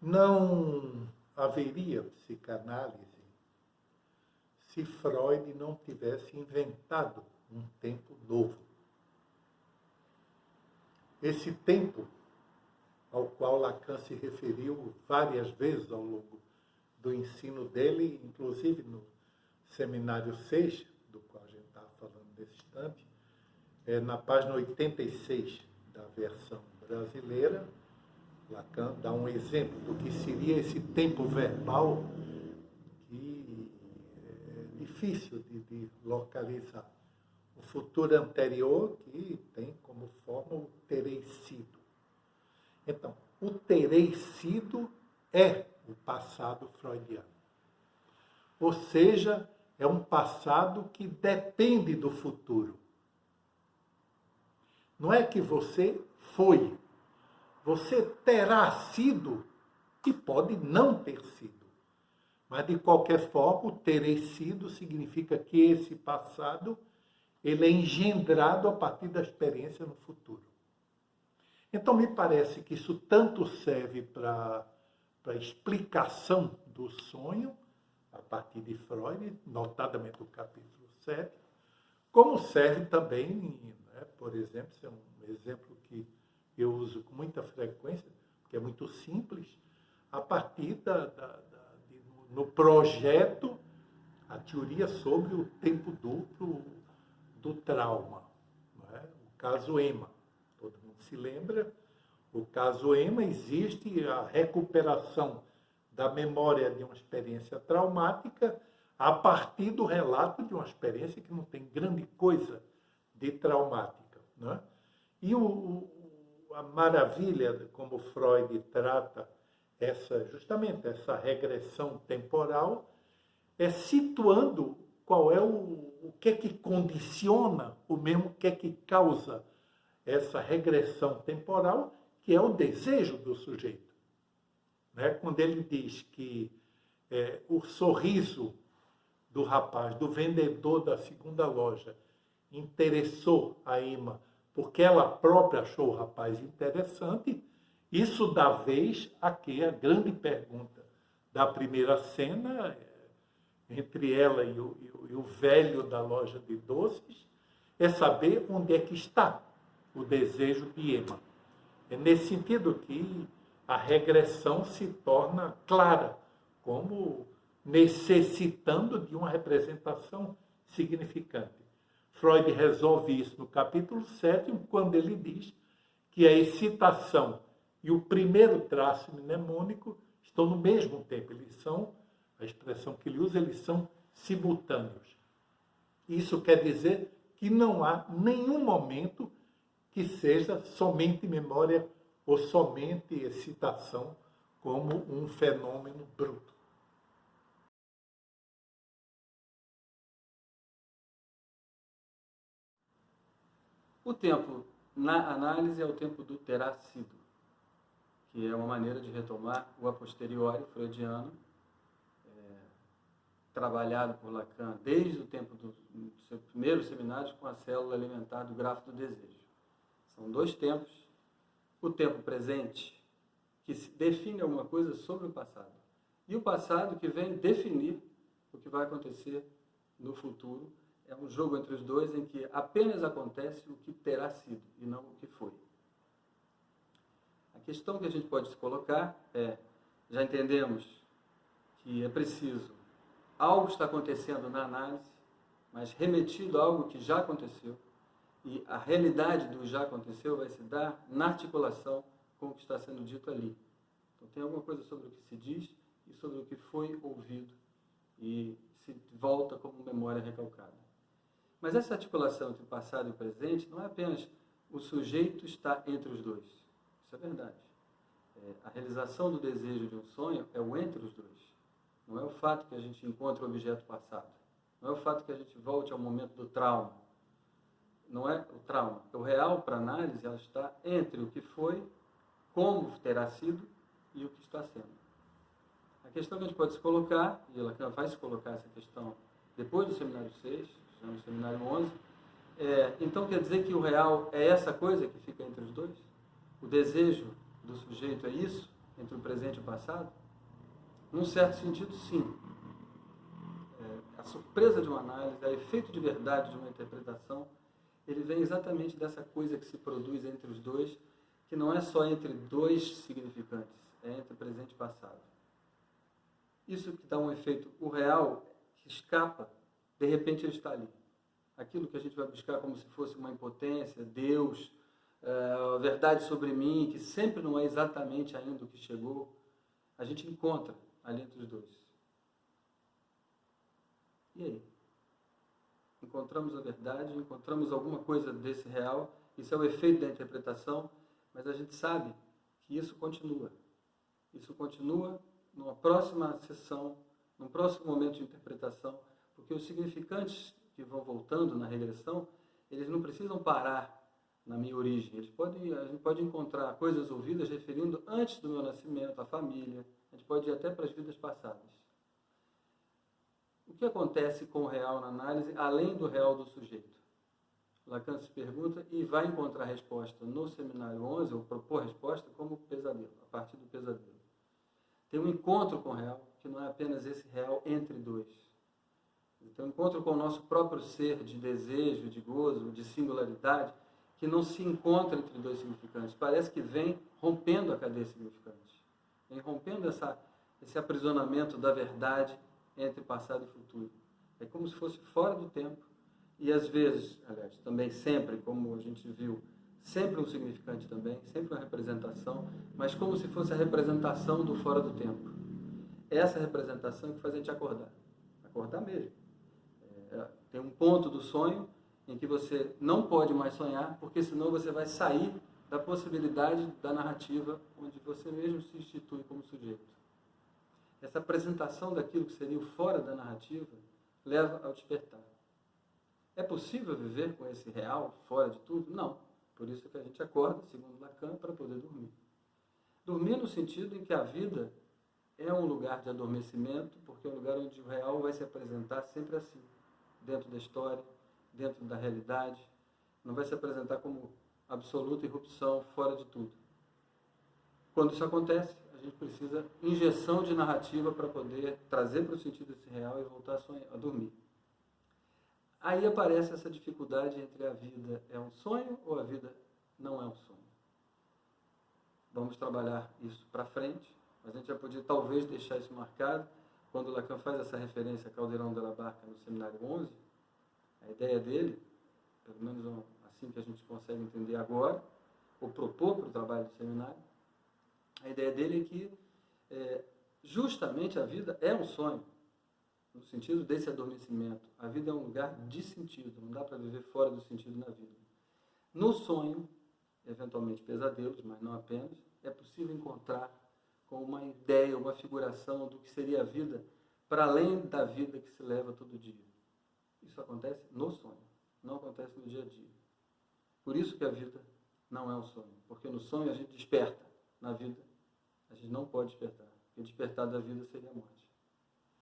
Não haveria psicanálise se Freud não tivesse inventado um tempo novo. Esse tempo ao qual Lacan se referiu várias vezes ao longo do ensino dele, inclusive no Seminário 6, do qual a gente estava falando nesse instante, na página 86 da versão brasileira, Lacan dá um exemplo do que seria esse tempo verbal que é difícil de localizar. O futuro anterior que tem como forma o terei sido. Então, o terei sido é o passado freudiano. Ou seja, é um passado que depende do futuro. Não é que você foi. Você terá sido e pode não ter sido. Mas, de qualquer forma, o terei sido significa que esse passado ele é engendrado a partir da experiência no futuro. Então, me parece que isso tanto serve para a explicação do sonho, a partir de Freud, notadamente o capítulo 7, como serve também, né, por exemplo, isso é um exemplo que eu uso com muita frequência, que é muito simples, a partir no projeto, a teoria sobre o tempo duplo do trauma. Não é? O caso Emma. Todo mundo se lembra, o caso Emma, existe a recuperação da memória de uma experiência traumática a partir do relato de uma experiência que não tem grande coisa de traumática. Né? E a maravilha como Freud trata justamente essa regressão temporal é situando qual é o que é que condiciona, o mesmo que é que causa essa regressão temporal, que é o desejo do sujeito. Né? Quando ele diz que o sorriso do rapaz, do vendedor da segunda loja, interessou a Emma porque ela própria achou o rapaz interessante, isso dá vez a grande pergunta da primeira cena, entre ela e o velho da loja de doces, é saber onde é que está o desejo de Emma. É nesse sentido que a regressão se torna clara, como necessitando de uma representação significante. Freud resolve isso no capítulo 7, quando ele diz que a excitação e o primeiro traço mnemônico estão no mesmo tempo. Eles são, a expressão que ele usa, eles são simultâneos. Isso quer dizer que não há nenhum momento que seja somente memória ou somente excitação como um fenômeno bruto. O tempo na análise é o tempo do terá sido, que é uma maneira de retomar o a posteriori freudiano, trabalhado por Lacan desde o tempo do seu primeiro seminário com a célula alimentar do grafo do desejo. São dois tempos. O tempo presente, que define alguma coisa sobre o passado, e o passado que vem definir o que vai acontecer no futuro. É um jogo entre os dois em que apenas acontece o que terá sido e não o que foi. A questão que a gente pode se colocar já entendemos que é preciso algo está acontecendo na análise, mas remetido a algo que já aconteceu, e a realidade do já aconteceu vai se dar na articulação com o que está sendo dito ali. Então tem alguma coisa sobre o que se diz e sobre o que foi ouvido, e se volta como memória recalcada. Mas essa articulação entre o passado e o presente não é apenas o sujeito está entre os dois. Isso é verdade. A realização do desejo de um sonho é o entre os dois. Não é o fato que a gente encontra o objeto passado. Não é o fato que a gente volte ao momento do trauma. Não é o trauma. O real, para análise, ela está entre o que foi, como terá sido e o que está sendo. A questão que a gente pode se colocar, e ela vai se colocar essa questão depois do seminário 6, já no seminário 11, então quer dizer que o real é essa coisa que fica entre os dois? O desejo do sujeito é isso? entre o presente e o passado? Num certo sentido, sim. A surpresa de uma análise, o efeito de verdade de uma interpretação, ele vem exatamente dessa coisa que se produz entre os dois, que não é só entre dois significantes, é entre presente e passado. Isso que dá um efeito, o real, que escapa, de repente ele está ali. Aquilo que a gente vai buscar como se fosse uma impotência, Deus, a verdade sobre mim, que sempre não é exatamente ainda o que chegou, a gente encontra ali entre os dois. E aí? Encontramos a verdade, encontramos alguma coisa desse real, isso é o efeito da interpretação, mas a gente sabe que isso continua. Isso continua numa próxima sessão, num próximo momento de interpretação, porque os significantes que vão voltando na regressão, eles não precisam parar na minha origem. A gente pode encontrar coisas ouvidas referindo antes do meu nascimento, a família, a gente pode ir até para as vidas passadas. O que acontece com o real na análise, além do real do sujeito? Lacan se pergunta e vai encontrar a resposta no seminário 11, ou propor a resposta como pesadelo, a partir do pesadelo. Tem um encontro com o real, que não é apenas esse real entre dois. Tem um encontro com o nosso próprio ser de desejo, de gozo, de singularidade, que não se encontra entre dois significantes. Parece que vem rompendo a cadeia significante. Vem rompendo esse aprisionamento da verdade entre passado e futuro. É como se fosse fora do tempo e às vezes, aliás, também sempre, como a gente viu, sempre um significante também, sempre uma representação, mas como se fosse a representação do fora do tempo. Essa representação que faz a gente acordar mesmo. Tem um ponto do sonho em que você não pode mais sonhar, porque senão você vai sair da possibilidade da narrativa onde você mesmo se institui como sujeito. Essa apresentação daquilo que seria o fora da narrativa leva ao despertar. É possível viver com esse real fora de tudo? Não. Por isso que a gente acorda, segundo Lacan, para poder dormir. Dormir no sentido em que a vida é um lugar de adormecimento, porque é um lugar onde o real vai se apresentar sempre assim, dentro da história, dentro da realidade, não vai se apresentar como absoluta irrupção, fora de tudo. Quando isso acontece, a gente precisa de injeção de narrativa para poder trazer para o sentido esse real e voltar a dormir. Aí aparece essa dificuldade entre a vida é um sonho ou a vida não é um sonho. Vamos trabalhar isso para frente, mas a gente já podia talvez deixar isso marcado. Quando Lacan faz essa referência a Calderón de la Barca no seminário 11, a ideia dele, pelo menos assim que a gente consegue entender agora, ou propor para o trabalho do seminário, a ideia dele é que justamente a vida é um sonho, no sentido desse adormecimento. A vida é um lugar de sentido, não dá para viver fora do sentido na vida. No sonho, eventualmente pesadelos, mas não apenas, é possível encontrar com uma ideia, uma figuração do que seria a vida para além da vida que se leva todo dia. Isso acontece no sonho, não acontece no dia a dia. Por isso que a vida não é um sonho, porque no sonho a gente desperta, na vida a gente não pode despertar, porque despertar da vida seria a morte.